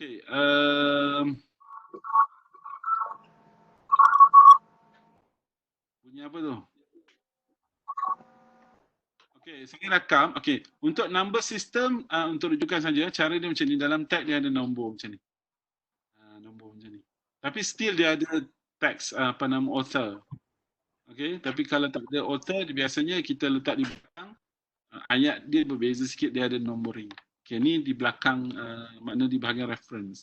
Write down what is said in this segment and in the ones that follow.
Okay. Bunyi apa tu? Okay, saya rakam. Okay, untuk number system, untuk rujukan saja, cara dia macam ni. Dalam tag dia ada nombor macam ni. Nombor macam ni. Tapi still dia ada text apa nama author. Okay, tapi kalau tak ada author, biasanya kita letak di belakang. Ayat dia berbeza sikit, dia ada numbering. Okay, ni di belakang, makna di bahagian reference.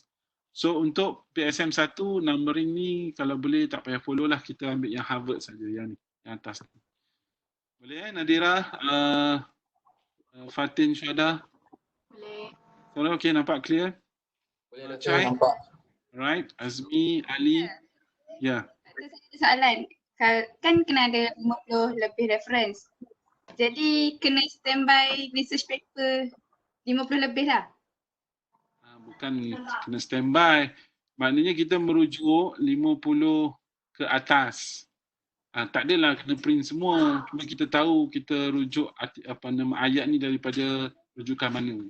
So untuk PSM 1, numbering ni kalau boleh tak payah follow lah. Kita ambil yang Harvard saja, yang ni, yang atas ni. Boleh Nadira? Fatin, Syada? Boleh. Suara okey, nampak clear? Boleh Chai? nampak. Right, Azmi, Ali? Ya. Ada soalan. Kan kena ada 50 lebih reference. Jadi kena standby research paper 50 lebih lah. Bukan kena standby. Maknanya kita merujuk 50 ke atas. Tak adalah kena print semua. Cuma kita tahu kita rujuk apa nama ayat ni daripada rujukan mana.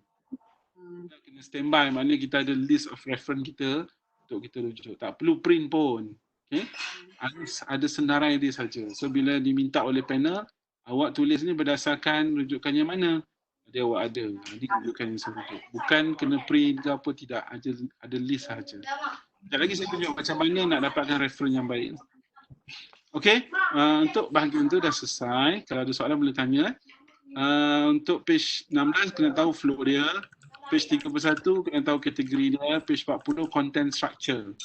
Kena standby, maknanya kita ada list of reference kita untuk kita rujuk. Tak perlu print pun. Okay? Ada senarai dia saja. So bila diminta oleh panel, awak tulis ni berdasarkan rujukannya mana. Dia awak ada. Jadi rujukan yang saya rujuk. Bukan kena print ke apa, tidak. Ada list saja. Sekejap lagi saya tunjuk macam mana nak dapatkan reference yang baik. Okey, untuk bahagian tu dah selesai. Kalau ada soalan boleh tanya. Untuk page 16 kena tahu flow dia. Page 31 kena tahu kategori dia. Page 40 content structure.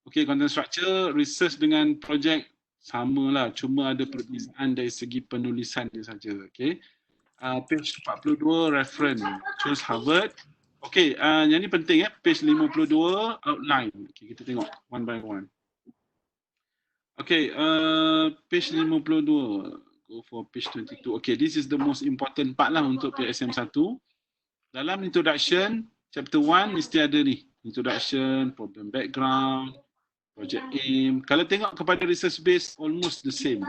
Okey, content structure research dengan projek samalah, cuma ada perbezaan dari segi penulisan dia saja. Okey. Page 42 reference, choose Harvard. Okey, yang ni penting page 52 outline. Okey, kita tengok one by one. Okay, page 52, go for page 22. Okay, this is the most important part lah untuk PSM 1. Dalam introduction, chapter 1 mesti ada ni. Introduction, problem background, project aim. Kalau tengok kepada research base, almost the same.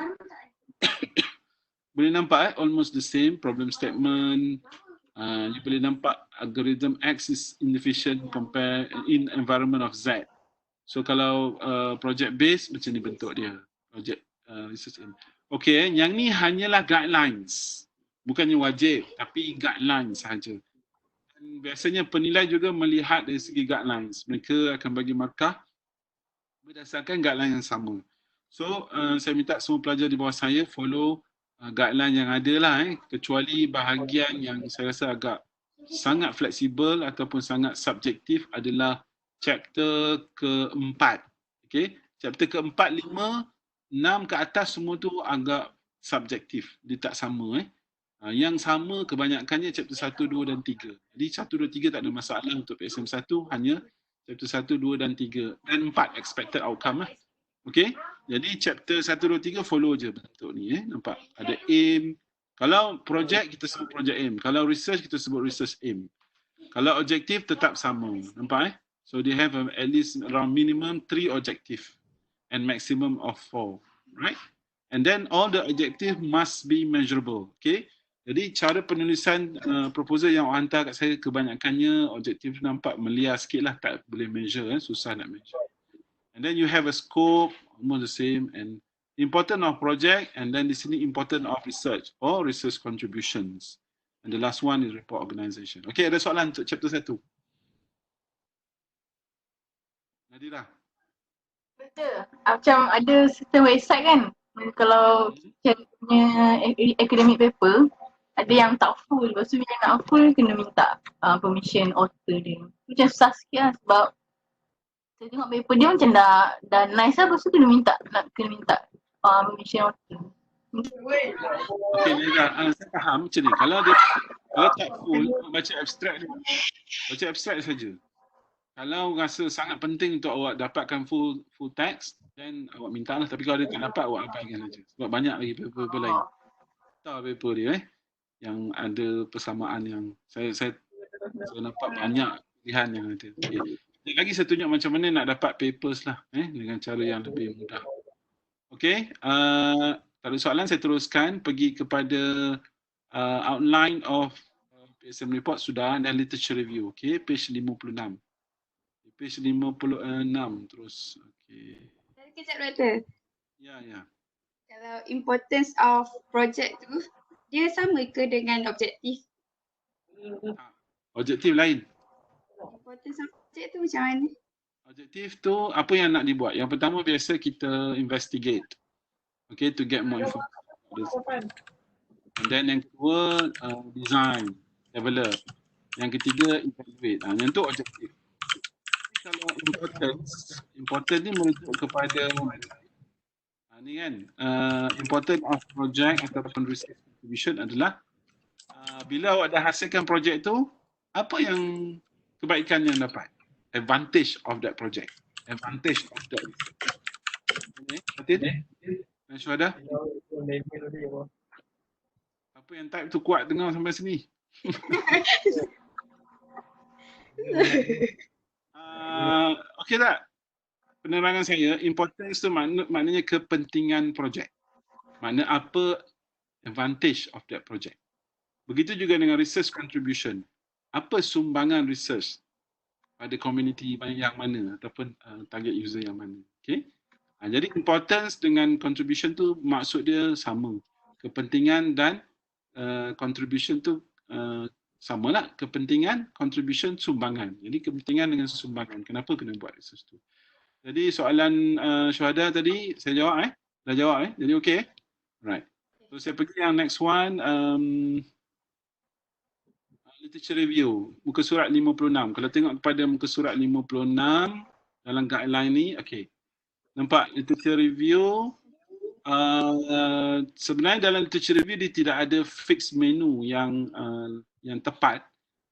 Boleh nampak almost the same. Problem statement. You boleh nampak algorithm X is inefficient compare in environment of Z. So kalau project base macam ni bentuk dia. Project research aim. Okay, yang ni hanyalah guidelines. Bukannya wajib, tapi guidelines sahaja. Dan biasanya penilai juga melihat dari segi guidelines. Mereka akan bagi markah berdasarkan guideline yang sama. So saya minta semua pelajar di bawah saya follow guideline yang ada lah. Kecuali bahagian yang saya rasa agak sangat fleksibel ataupun sangat subjektif adalah chapter keempat. Okay. Chapter keempat, 5, 6 ke atas semua tu agak subjektif. Dia tak sama. Yang sama kebanyakannya chapter 1, 2 dan 3. Jadi 1, 2, 3 tak ada masalah untuk PSM 1. Hanya chapter 1, 2 dan 3. Dan 4 expected outcome lah. Okay. Jadi chapter 1, 2, 3 follow je bentuk ni. Nampak? Ada aim. Kalau project kita sebut project aim. Kalau research kita sebut research aim. Kalau objektif tetap sama. Nampak So they have at least around minimum 3 objective and maximum of 4, right? And then all the objective must be measurable, okay? Jadi cara penulisan proposal yang orang hantar kat saya kebanyakannya objektif nampak meliar sikit lah, tak boleh measure, susah nak measure. And then you have a scope, almost the same, and important of project, and then di sini important of research or research contributions. And the last one is report organization. Okay, ada soalan untuk chapter 1? Nadira. Betul. Macam ada certain website kan, kalau punya academic paper, ada yang tak full. Lepas tu bila nak full, kena minta permission author dia. Macam susah sikit lah sebab saya tengok paper dia macam dah nice lah. Lepas tu kena minta permission author. Okay, Nadira, saya faham macam ni. Kalau tak full, baca abstract dia. Baca abstract saja. Kalau rasa sangat penting untuk awak dapatkan full text, then awak minta lah. Tapi kalau dia tak dapat, awak abaikan saja. Sebab banyak lagi paper lain. Tahu paper dia yang ada persamaan yang saya nampak banyak pilihan yang ada. Okay. Lagi saya tunjuk macam mana nak dapat papers lah dengan cara yang lebih mudah. Okay. Tak ada soalan, saya teruskan pergi kepada outline of PSM report sudah dan literature review. Okay, page 56. page 56 terus. Okey. Kejap doktor. Ya, ya. Kalau importance of project tu, dia sama ke dengan objektif? Objektif lain. Importance of project tu macam mana? Objektif tu apa yang nak dibuat? Yang pertama biasa kita investigate. Okay, to get more information. And then yang kedua, design, develop. Yang ketiga, evaluate. Yang tu objektif. Kalau important ni merujuk kepada ni kan, important of project ataupun research contribution adalah bila awak dah hasilkan projek tu, apa yang kebaikan yang dapat? Advantage of that project. Advantage of that. Okay, Fatin? Dan Syuhada? Apa yang type tu kuat dengar sampai sini? Okey tak? Penerangan saya, importance tu maknanya kepentingan projek. Makna apa advantage of that project. Begitu juga dengan research contribution. Apa sumbangan research pada community yang mana ataupun target user yang mana. Okay? Jadi importance dengan contribution tu maksud dia sama. Kepentingan dan contribution tu samalah. Kepentingan, contribution, sumbangan. Jadi kepentingan dengan sumbangan. Kenapa kena buat research tu? Jadi soalan Syuhada tadi saya jawab Dah jawab Jadi okey Right. So saya pergi yang next one. Literature review, muka surat 56. Kalau tengok kepada muka surat 56 dalam guideline ni, okey. Nampak literature review, sebenarnya dalam literature review dia tidak ada fixed menu yang tepat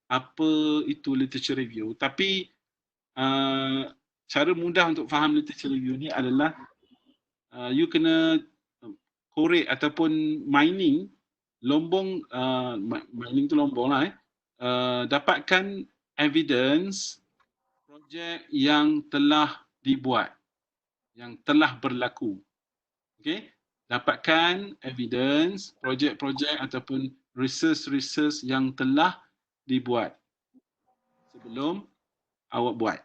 apa itu literature review. Tapi cara mudah untuk faham literature review ni adalah you kena korek ataupun mining mining tu lombong lah dapatkan evidence projek yang telah dibuat, yang telah berlaku. Okey, dapatkan evidence projek-projek ataupun research yang telah dibuat sebelum awak buat.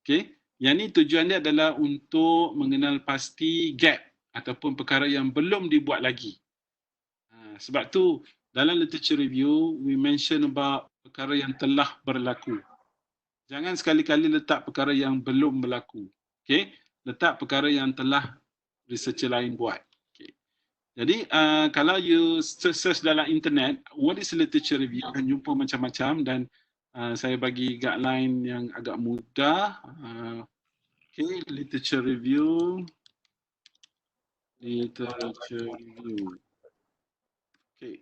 Okey, yang ni tujuan dia adalah untuk mengenal pasti gap ataupun perkara yang belum dibuat lagi. Sebab tu dalam literature review we mention about perkara yang telah berlaku. Jangan sekali-kali letak perkara yang belum berlaku. Okey, letak perkara yang telah researcher lain buat. Okay. Jadi kalau you search dalam internet, what is literature review, akan jumpa macam-macam dan saya bagi guideline yang agak mudah. Okay, literature review. Okay.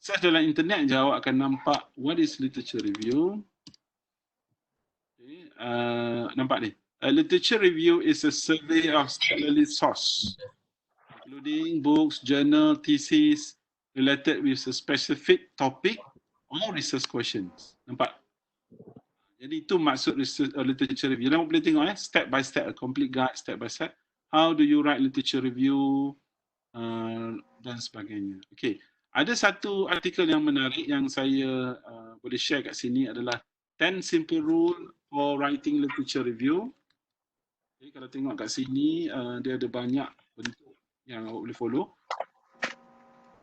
Search dalam internet je awak akan nampak what is literature review. Okay. Nampak ni. A literature review is a survey of scholarly source, including books, journal, thesis related with a specific topic or research questions. Nampak? Jadi itu maksud research, literature review. Dan boleh tengok step by step, a complete guide step by step. How do you write literature review dan sebagainya. Okay. Ada satu artikel yang menarik yang saya boleh share kat sini adalah 10 simple rule for writing literature review. Okay, kalau tengok kat sini dia ada banyak bentuk yang awak boleh follow.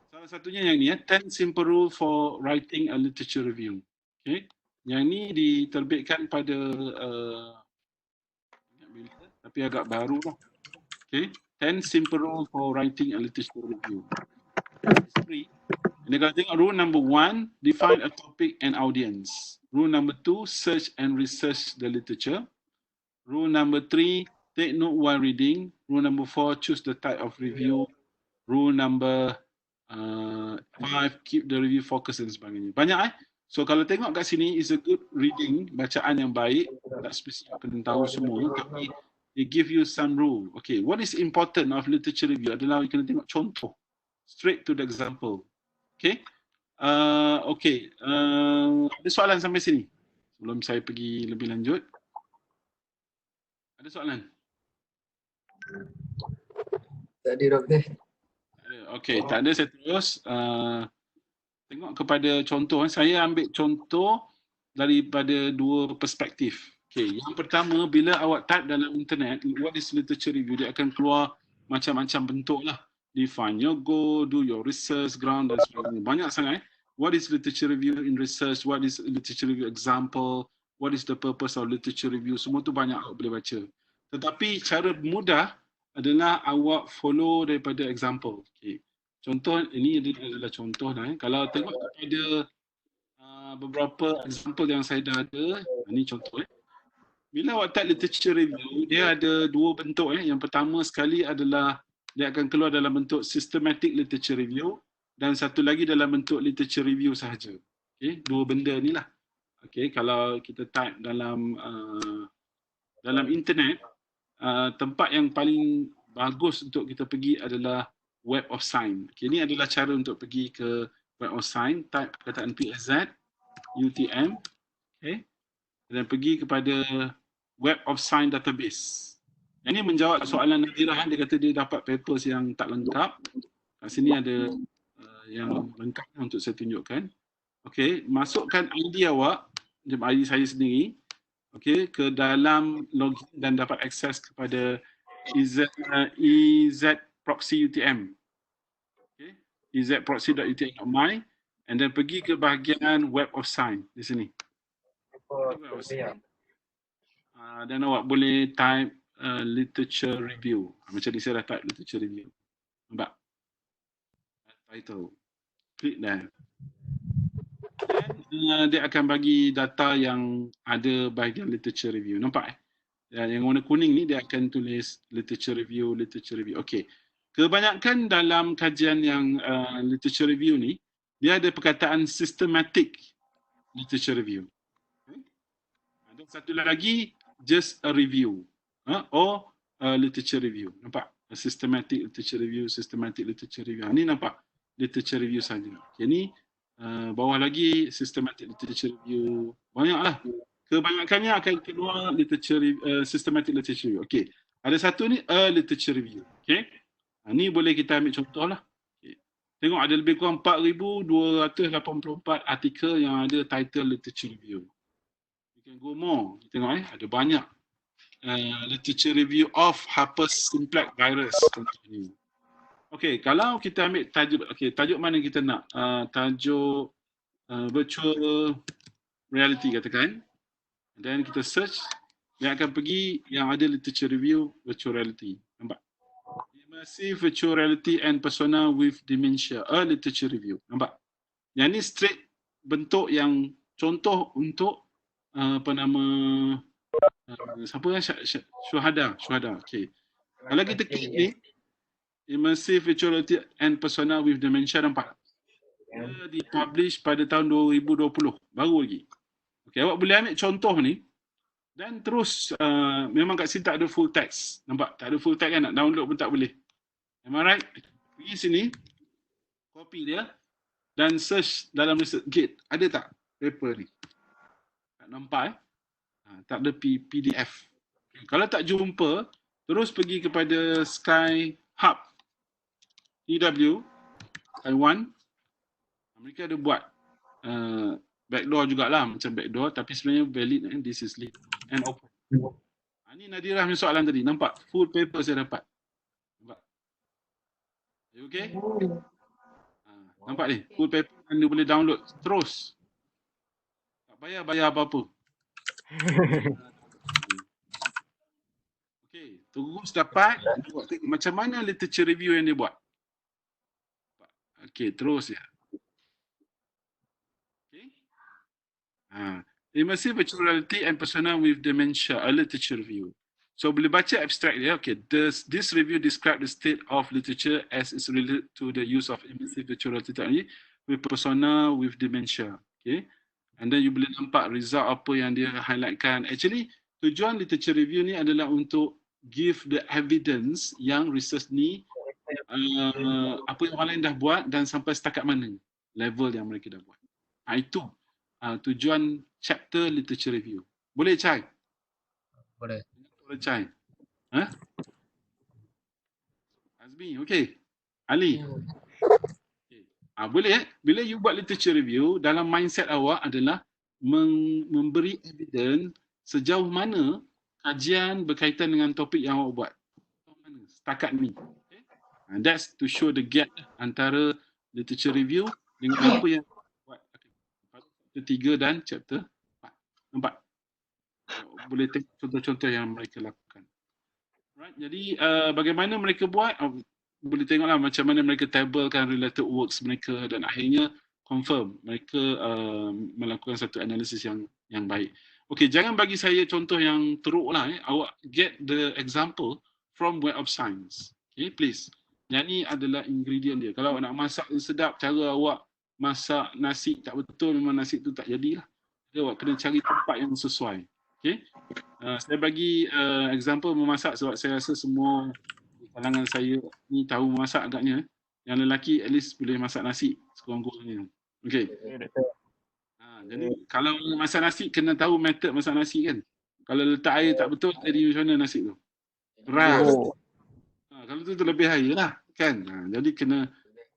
Salah satunya yang ni 10 simple rule for writing a literature review. Okay. Yang ni diterbitkan pada tapi agak baru lah. Okay. 10 simple rule for writing a literature review. It's free. And kalau tengok rule number 1, define a topic and audience. Rule number 2, search and research the literature. Rule number 3, take note while reading. Rule number 4, choose the type of review. Rule number 5, keep the review focus dan sebagainya. Banyak So kalau tengok kat sini, is a good reading, bacaan yang baik. Tak spesifik kena tahu semua, tapi it give you some rule. Okay, what is important of literature review adalah you kena tengok contoh. Straight to the example. Okay. Okay. Ada soalan sampai sini? Sebelum saya pergi lebih lanjut. Ada soalan? Tak ada, doktor. Okay, tak ada, saya terus. Tengok kepada contoh. Saya ambil contoh daripada dua perspektif. Okay, yang pertama bila awak type dalam internet, what is literature review, dia akan keluar macam-macam bentuk lah. Define your goal, do your research, ground dan sebagainya. Banyak sangat. What is literature review in research, what is literature review example, what is the purpose of literature review, semua tu banyak awak boleh baca. Tetapi cara mudah adalah awak follow daripada example. Okay. Contoh, ini adalah contoh lah. Kalau tengok kepada beberapa example yang saya dah ada, ini contoh. Bila awak type literature review, dia ada dua bentuk. Yang pertama sekali adalah dia akan keluar dalam bentuk systematic literature review dan satu lagi dalam bentuk literature review sahaja. Okay, dua benda ni lah. Okay, kalau kita type dalam internet, tempat yang paling bagus untuk kita pergi adalah Web of Science. Okay, ini adalah cara untuk pergi ke Web of Science. Type perkataan PSZ, UTM. Okay. Dan pergi kepada Web of Science Database. Ini menjawab soalan Nadirah. Dia kata dia dapat papers yang tak lengkap. Kat sini ada yang lengkap untuk saya tunjukkan. Okey, masukkan ID awak, ID saya sendiri, okey, ke dalam login dan dapat akses kepada EZ proxy UTM. Okey, ezproxy.utm.my and then pergi ke bahagian Web of Science di sini. Dan awak boleh type literature review. Macam ni saya dah type literature review. Nampak? Title. Klik dah. Dan dia akan bagi data yang ada bahagian literature review. Nampak? Yang warna kuning ni dia akan tulis literature review, literature review. Okey. Kebanyakan dalam kajian yang literature review ni, dia ada perkataan systematic literature review. Dan satu lagi, just a review or literature review. Nampak? A systematic literature review, systematic literature review. Ini nampak literature review saja. Okay, ni bawah lagi systematic literature review. Banyaklah. Kebanyakannya akan keluar literature systematic literature review. Okey. Ada satu ni a literature review. Okey. Ni boleh kita ambil contoh lah. Okay. Tengok ada lebih kurang 4,284 artikel yang ada title literature review. You can go more. Tengok ada banyak. Literature review of herpes simplex virus container. Okey, kalau kita ambil tajuk, okey, tajuk mana kita nak? Tajuk virtual reality katakan. Dan kita search, dia akan pergi yang ada literature review virtual reality. Nampak? Immersive virtual reality and persona with dementia, a literature review. Nampak? Yang ni straight bentuk yang contoh untuk apa nama siapa syuhada. Okey. Kalau kita klik ni immersive virtual reality and persona with dementia, nampak? Dia dipublish pada tahun 2020, baru lagi. Okey, awak boleh ambil contoh ni dan terus memang kat sini tak ada full text. Nampak? Tak ada full text kan, nak download pun tak boleh. Am I right? Pergi sini, copy dia dan search dalam research gate. Ada tak paper ni? Tak nampak tak ada PDF. Okay. Kalau tak jumpa, terus pergi kepada Sky Hub EW Taiwan. Mereka ada buat backdoor jugalah, macam backdoor, tapi sebenarnya valid. This is lead and open. Ini Nadirah punya soalan tadi. Nampak? Full paper saya dapat. Nampak? You okay? Nampak ni? Full paper anda boleh download terus. Tak payah bayar apa-apa. Okey, terus dapat. Macam mana literature review yang dia buat? Okey, terus ya. Okey. Immersive virtual reality and persona with dementia, a literature review. So boleh baca abstract dia. Okay, this review describe the state of literature as is related to the use of immersive virtual reality technology with persona with dementia. Okay, and then you boleh nampak result apa yang dia highlightkan. Actually, tujuan literature review ni adalah untuk give the evidence yang research ni apa yang orang lain dah buat dan sampai setakat mana level yang mereka dah buat. Itu tujuan chapter literature review. Boleh Chai? Boleh. Boleh Chai? Azmi, okey. Ali? Okay. Boleh bila you buat literature review, dalam mindset awak adalah memberi evidence sejauh mana kajian berkaitan dengan topik yang awak buat. Sejauh mana setakat ni. Okay? That's to show the gap antara literature review dengan apa yang buat pada chapter 3 dan chapter 4. Nampak? Boleh tengok contoh-contoh yang mereka lakukan. Right, jadi bagaimana mereka buat, boleh tengoklah macam mana mereka tabelkan related works mereka dan akhirnya confirm mereka melakukan satu analisis yang baik. Okey, jangan bagi saya contoh yang teruk lah. Awak get the example from Web of Science. Okay, please. Yang ni adalah ingredient dia. Kalau nak masak sedap, cara awak masak nasi tak betul, memang nasi tu tak jadilah. Jadi awak kena cari tempat yang sesuai. Okay. Saya bagi example memasak sebab saya rasa semua di kalangan saya ni tahu memasak agaknya. Yang lelaki at least boleh masak nasi sekurang-kurangnya. Okay. Jadi kalau masak nasi kena tahu method masak nasi kan. Kalau letak air tak betul jadi macam mana nasi tu? Keras. Kalau tu lebih air lah kan. Jadi kena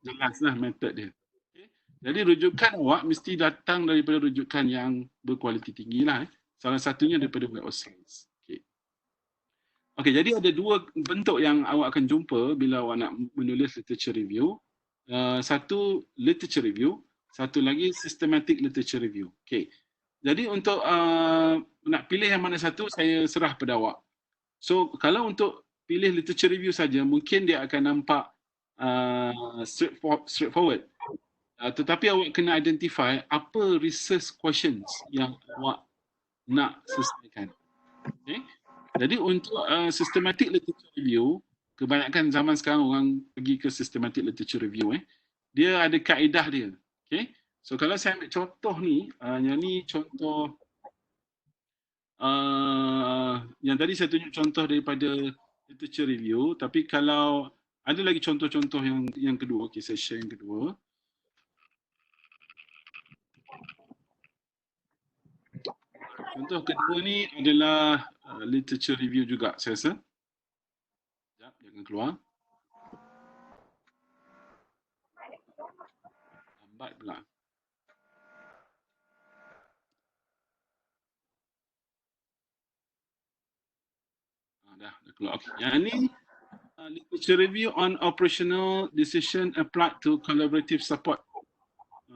jelaslah method dia. Okay. Jadi rujukan awak mesti datang daripada rujukan yang berkualiti tinggi lah. Salah satunya daripada Web of Science. Okey, jadi ada dua bentuk yang awak akan jumpa bila awak nak menulis literature review. Satu literature review, satu lagi systematic literature review. Okey. Jadi untuk nak pilih yang mana satu, saya serah pada awak. So, kalau untuk pilih literature review saja, mungkin dia akan nampak straightforward. Tetapi awak kena identify apa research questions yang awak nak selesaikan. Okay. Jadi untuk systematic literature review, kebanyakan zaman sekarang orang pergi ke systematic literature review. Dia ada kaedah dia. Okay. So kalau saya ambil contoh ni, yang ni contoh yang tadi saya tunjuk contoh daripada literature review, tapi kalau ada lagi contoh-contoh yang kedua, okay, saya share yang kedua. Contoh kedua ni adalah literature review juga, saya rasa. Sekejap, jangan keluar. Lambat pula. Dah keluar. Okay. Yang ni literature review on operational decision applied to collaborative support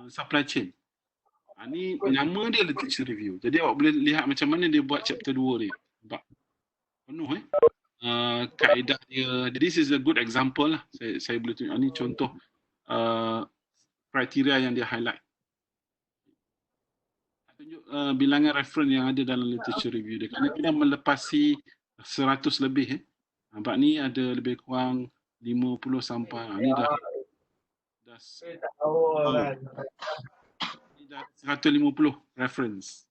supply chain. Ni nama dia literature review. Jadi awak boleh lihat macam mana dia buat chapter 2 ni. Nampak? Penuh kaedah dia. This is a good example lah. Saya boleh tunjuk. Ni contoh kriteria yang dia highlight. Tunjuk bilangan reference yang ada dalam literature review dia. Kadang-kadang melepasi 100 lebih. Nampak ni ada lebih kurang 50 sampai. Ni dah 150 reference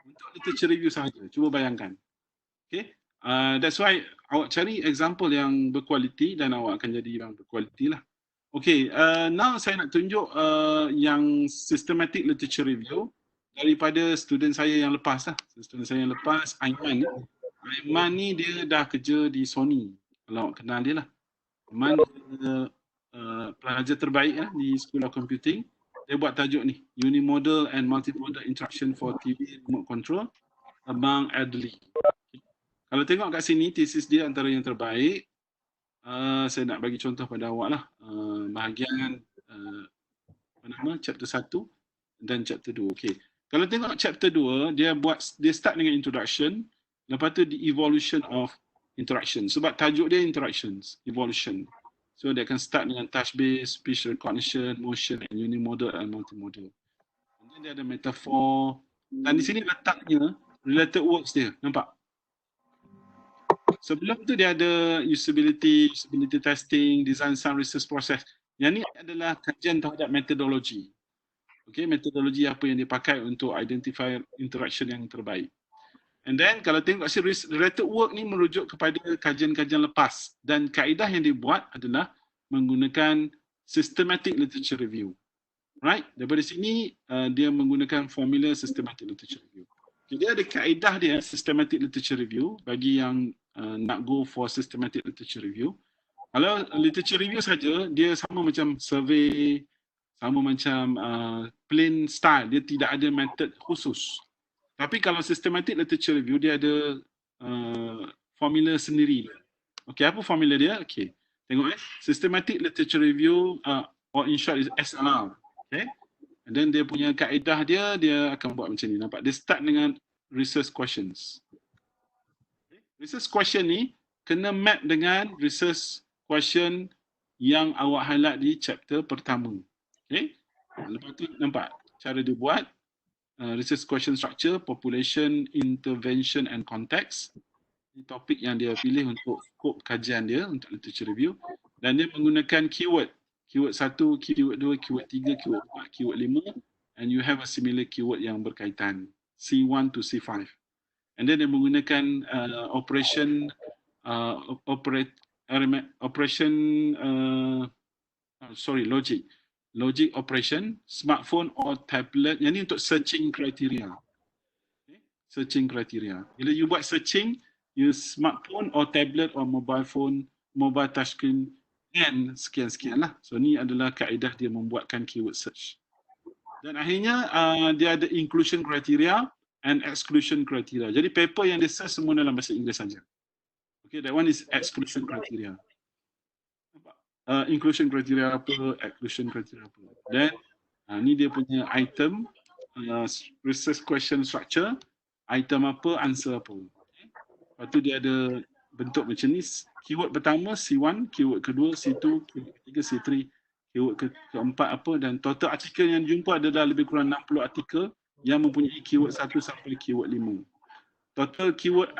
untuk literature review sahaja. Cuba bayangkan. Okay. That's why awak cari example yang berkualiti dan awak akan jadi yang berkualiti lah. Okay. Now saya nak tunjuk yang systematic literature review daripada student saya yang lepas lah. Student saya yang lepas, Aiman. Aiman ni dia dah kerja di Sony. Kalau awak kenal dia lah. Aiman pelajar terbaik lah di School of Computing. Dia buat tajuk ni, Unimodal and Multimodal Interaction for TV Remote Control among Elderly. Kalau tengok kat sini, tesis dia antara yang terbaik. Saya nak bagi contoh pada awak lah. Bahagian chapter 1 dan chapter 2. Okay. Kalau tengok chapter 2, dia start dengan introduction, lepas tu the evolution of interaction. Sebab tajuk dia interactions, evolution. So dia akan start dengan touch-based, speech recognition, motion, and unimodal and multimodal. Kemudian dia ada metaphor. Dan di sini letaknya related works dia. Nampak? Sebelum tu dia ada usability testing, design sound research process. Yang ni adalah kajian terhadap metodologi. Okay, metodologi apa yang dipakai untuk identify interaction yang terbaik. And then kalau tengok related work ni merujuk kepada kajian-kajian lepas dan kaedah yang dibuat adalah menggunakan systematic literature review. Right? Daripada sini dia menggunakan formula systematic literature review. Jadi ada kaedah dia systematic literature review bagi yang nak go for systematic literature review. Kalau literature review saja dia sama macam survey, sama macam plain style, dia tidak ada method khusus. Tapi kalau systematic literature review, dia ada formula sendiri. Okay, apa formula dia? Okay, tengok systematic literature review, or in short is SLR. Okay, and then dia punya kaedah dia akan buat macam ni. Nampak? Dia start dengan research questions. Okay. Research question ni kena map dengan research question yang awak highlight di chapter pertama. Okay, lepas tu nampak cara dia buat. Research question structure, population, intervention and context. Ini topik yang dia pilih untuk skop kajian dia untuk literature review. Dan dia menggunakan keyword. Keyword 1, keyword 2, keyword 3, keyword 4, keyword 5. And you have a similar keyword yang berkaitan. C1 to C5. And then dia menggunakan logic. Logic operation, smartphone or tablet. Yang ni untuk searching criteria. Okay. Searching criteria. Bila you buat searching, use smartphone or tablet or mobile phone, mobile touchscreen, and sekian-sekian lah. So ni adalah kaedah dia membuatkan keyword search. Dan akhirnya dia ada inclusion criteria and exclusion criteria. Jadi paper yang dia search semua dalam bahasa Inggeris saja. Okay, that one is exclusion criteria. Inclusion criteria apa, exclusion criteria apa. Then ni dia punya item, research question structure, item apa, answer apa. Okay. Lepas tu dia ada bentuk macam ni. Keyword pertama C1, keyword kedua C2, keyword ketiga C3, keyword keempat apa, dan total artikel yang jumpa adalah lebih kurang 60 artikel yang mempunyai keyword 1 sampai keyword 5. Total keyword,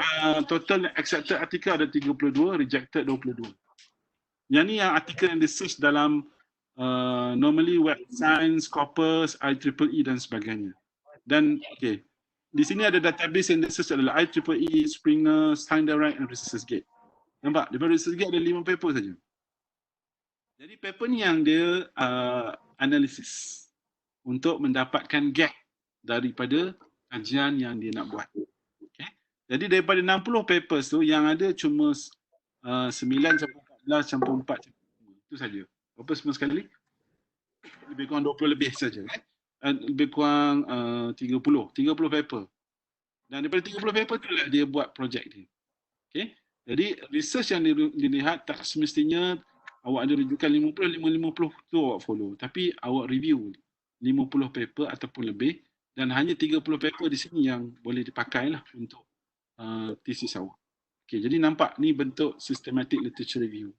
total accepted artikel ada 32, rejected 22. Yang ni yang artikel yang di-search dalam normally Web Science, Scopus, IEEE dan sebagainya. Dan okay, di sini ada database yang di-search adalah IEEE, Springer, Standard and ResearchGate. Nampak? Daripada ResearchGate ada 5 paper saja. Jadi paper ni yang dia analisis untuk mendapatkan gap daripada kajian yang dia nak buat. Okay. Jadi daripada 60 papers tu yang ada cuma 9 sampai 14 campur 4 campur 5. Itu saja. Berapa semua sekali? Lebih kurang 20 lebih saja kan? Lebih kurang 30 paper. Dan daripada 30 paper tu lah dia buat projek dia. Okay? Jadi research yang dilihat tak semestinya awak ada rujukan 50 tu awak follow. Tapi awak review 50 paper ataupun lebih dan hanya 30 paper di sini yang boleh dipakai lah untuk thesis awak. Okay, jadi nampak ni bentuk systematic literature review.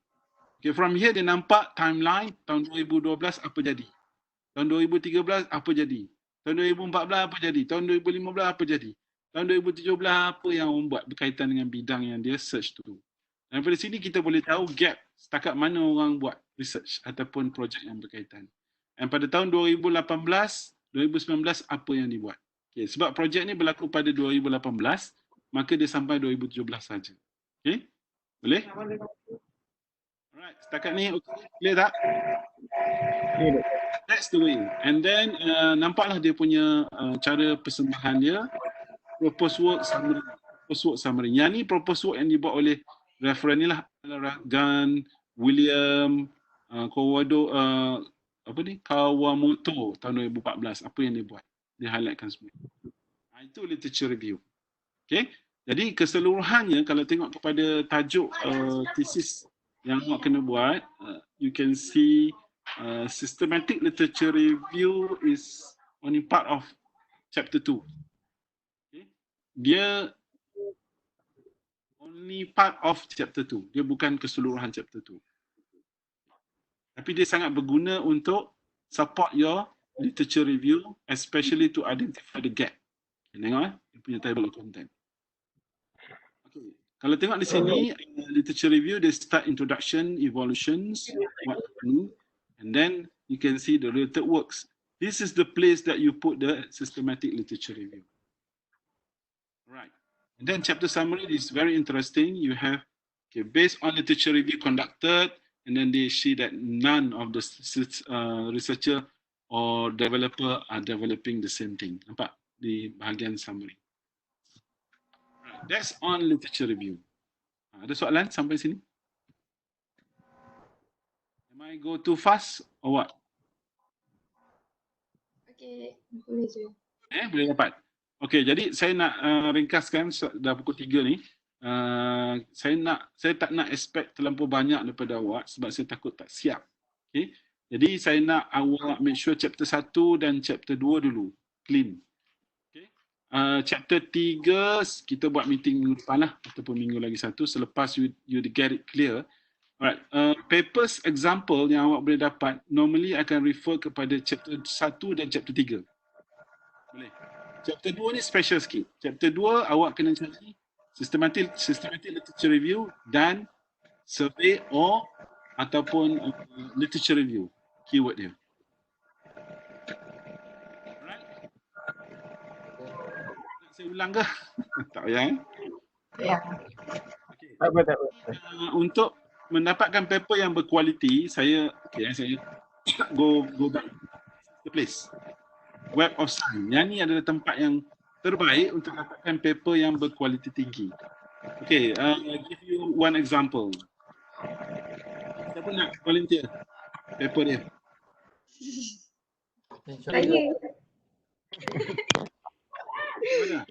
Okay, from here dia nampak timeline tahun 2012 apa jadi. Tahun 2013 apa jadi. Tahun 2014 apa jadi. Tahun 2015 apa jadi. Tahun 2017 apa yang orang buat berkaitan dengan bidang yang dia search tu. Dan dari sini kita boleh tahu gap setakat mana orang buat research ataupun projek yang berkaitan. Dan pada tahun 2018, 2019 apa yang dibuat. Okay, sebab projek ni berlaku pada 2018, maka dia sampai 2017 saja. Okay? Boleh? Alright, setakat ni okay, clear tak? That's the way. And then nampaklah dia punya cara persembahan dia, proposed work summary. Proposed work summary. Yang ni proposed work yang dibuat oleh referen ni lah, Gun, William, Kawamoto tahun 2014. Apa yang dia buat? Dia highlightkan semua. Itu literature review. Okay? Jadi keseluruhannya kalau tengok kepada tajuk thesis yang awak kena buat, you can see systematic literature review is only part of chapter 2. Okay? Dia only part of chapter 2. Dia bukan keseluruhan chapter 2. Tapi dia sangat berguna untuk support your literature review, especially to identify the gap. Okay, tengok dia punya table of content. Okay. Kalau tengok di sini, literature review, they start introduction, evolutions, what new, and then you can see the related works. This is the place that you put the systematic literature review. Right. And then chapter summary is very interesting. You have, okay, based on literature review conducted, and then they see that none of the researcher or developer are developing the same thing. Nampak di bahagian summary. That's on literature review. Ada soalan sampai sini? Am I go too fast or what? Okay, boleh je. Boleh dapat? Okey, jadi saya nak ringkaskan dah pukul 3 ni. Saya tak nak expect terlampau banyak daripada awak sebab saya takut tak siap. Okey. Jadi saya nak awak make sure chapter 1 dan chapter 2 dulu clean. Okey. Chapter 3 kita buat meeting minggu depan lah ataupun minggu lagi satu selepas you get it clear. Alright, papers example yang awak boleh dapat normally akan refer kepada chapter 1 dan chapter 3. Boleh. Chapter 2 ni special sikit. Chapter 2 awak kena cari systematic literature review dan survey or ataupun literature review. Keyword dia. Alright. Nak saya ulang ke? Tak payah Ya. Okay. Tak apa. Untuk mendapatkan paper yang berkualiti, saya go back to the place. Web of Science. Yang ni adalah tempat yang terbaik untuk dapatkan paper yang berkualiti tinggi. Okay, give you one example. Siapa nak volunteer paper dia? Saya. Mana?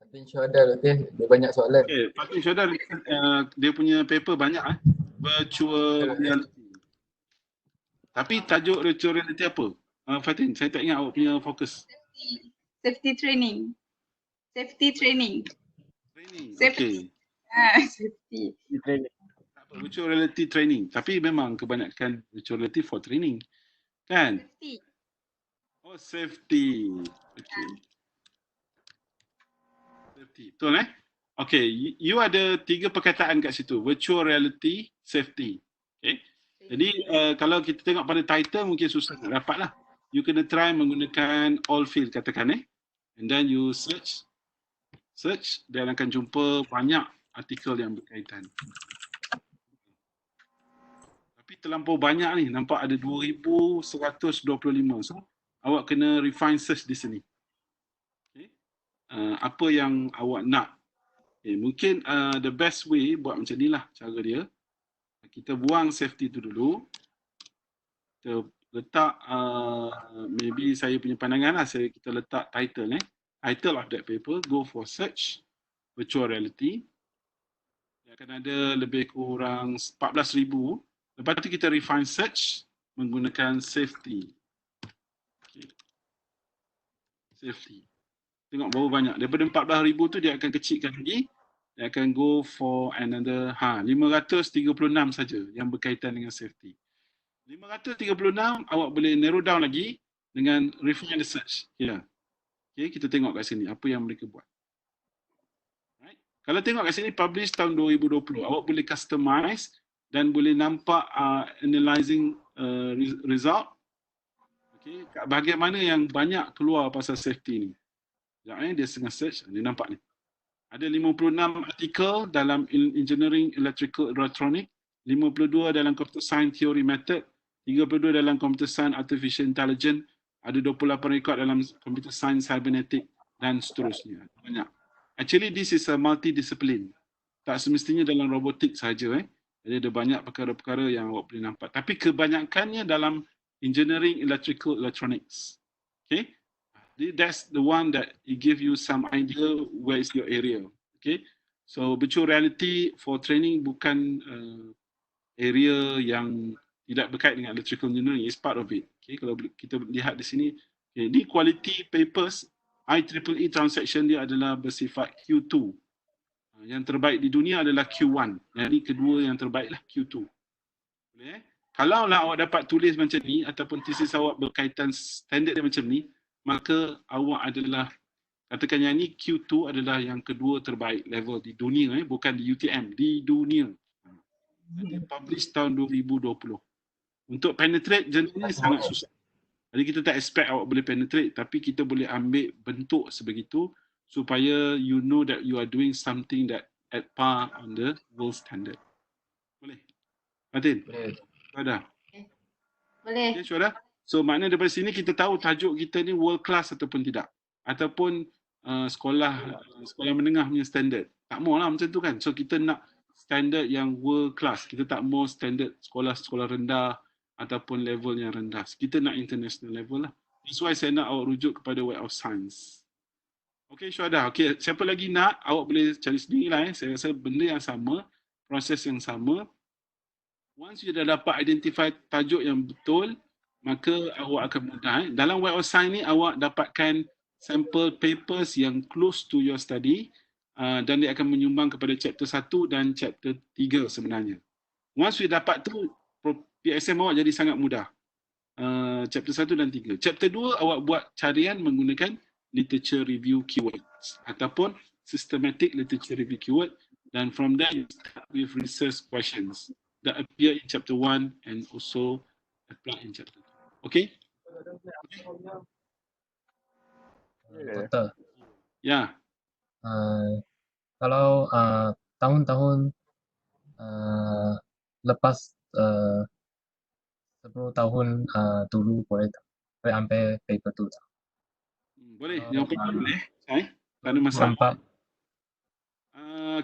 Fatin Syuhada Doktor, dia banyak soalan. Okay, Fatin Syuhada dia punya paper banyak virtual reality. Tapi tajuk virtual reality apa? Fatin, saya tak ingat awak punya fokus. Safety training. Safety training. Training. Safety. Okay. Safety. Virtual reality training. Tapi memang kebanyakan virtual reality for training. Kan? Safety. Oh, safety. Okay. Safety. Betul Okay, you ada 3 perkataan kat situ. Virtual reality, safety. Okay. Jadi kalau kita tengok pada title mungkin susah nak dapat lah. You kena try menggunakan all field katakan and then you search dan akan jumpa banyak artikel yang berkaitan. Tapi terlampau banyak ni, nampak ada 2125. So awak kena refine search di sini. Okay. Apa yang awak nak. Okay, mungkin the best way buat macam ni lah cara dia. Kita buang safety tu dulu. Kita letak maybe saya punya pandangan lah, kita letak title title of that paper, go for search virtual reality. Dia akan ada lebih kurang 14,000. Lepas tu kita refine search menggunakan safety. Okay. Safety. Tengok berapa banyak. Daripada 14,000 tu dia akan kecilkan lagi. Dia akan go for another 536 saja yang berkaitan dengan safety. 536 awak boleh narrow down lagi dengan refine the search. Okay, kita tengok kat sini apa yang mereka buat. Right. Kalau tengok kat sini publish tahun 2020, awak boleh customize dan boleh nampak analyzing result. Okay, kat bahagian mana yang banyak keluar pasal safety ni. Sekejap dia setengah search, dia nampak ni. Ada 56 artikel dalam engineering electrical electronic, 52 dalam computer science theory method, 32 dalam computer science artificial intelligence, ada 28 rekod dalam computer science cybernetic dan seterusnya. Banyak. Actually this is a multidiscipline. Tak semestinya dalam robotik saja Jadi ada banyak perkara-perkara yang awak boleh nampak. Tapi kebanyakannya dalam engineering electrical electronics. Okay? That's the one that it give you some idea where is your area. Okay? So virtual reality for training bukan area yang tidak berkait dengan electrical engineering, is part of it. Okay, kalau kita lihat di sini, di quality papers, IEEE transaction dia adalah bersifat Q2. Yang terbaik di dunia adalah Q1. Jadi kedua yang terbaiklah Q2. Boleh Kalau lah awak dapat tulis macam ni ataupun thesis awak berkaitan standard dia macam ni, maka awak adalah, katakan yang ni Q2 adalah yang kedua terbaik level di dunia, bukan di UTM, di dunia. Dia publish tahun 2020. Untuk penetrate jenis ni sangat susah. Jadi kita tak expect awak boleh penetrate, tapi kita boleh ambil bentuk sebegitu supaya you know that you are doing something that at par on the world standard. Boleh? Fatin? Boleh. Ada? Boleh. Okay, Syuhada? So maknanya daripada sini kita tahu tajuk kita ni world class ataupun tidak. Ataupun sekolah menengah punya standard. Tak maulah macam tu kan. So kita nak standard yang world class. Kita tak mau standard sekolah-sekolah rendah ataupun level yang rendah. Kita nak international level lah. That's why saya nak awak rujuk kepada Web of Science. Okey, Syuhada. Okey, siapa lagi nak, awak boleh cari sendirilah. Saya rasa benda yang sama, proses yang sama. Once you dah dapat identify tajuk yang betul, maka awak akan mudah. Dalam Web of Science ni, awak dapatkan sampel papers yang close to your study dan dia akan menyumbang kepada chapter 1 dan chapter 3 sebenarnya. Once you dapat tu, PSM awak jadi sangat mudah. Chapter 1 dan 3. Chapter 2, awak buat carian menggunakan literature review keywords ataupun systematic literature review keyword, dan from there you start with research questions that appear in chapter 1 and also apply in chapter 2. Okay? Doktor, Ya. kalau tahun-tahun lepas 10 tahun dulu boleh tak? Boleh ambil paper tu tak? Boleh. Kalau, Jawapan boleh. Tak ada masalah. nampak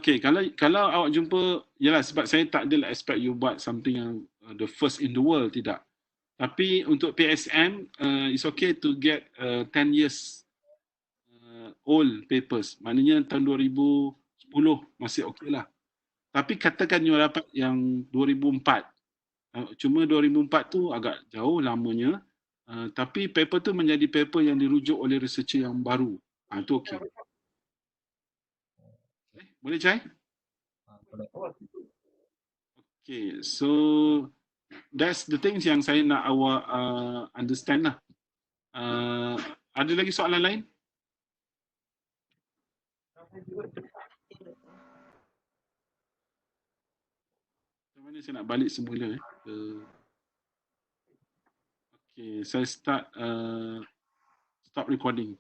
Okay, kalau awak jumpa, yalah sebab saya tak adalah expect you buat something yang the first in the world, tidak. Tapi untuk PSM, it's okay to get 10 years old papers. Maknanya tahun 2010 masih okay lah. Tapi katakan you dapat yang 2004. Cuma 2004 tu agak jauh lamanya. Tapi paper tu menjadi paper yang dirujuk oleh researcher yang baru. Itu okay. Boleh, Cai? boleh. Okay, so that's the things yang saya nak awak understand lah. Ada lagi soalan lain? Macam mana saya nak balik semula? Okay, saya stop recording.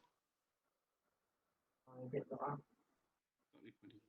Stop recording.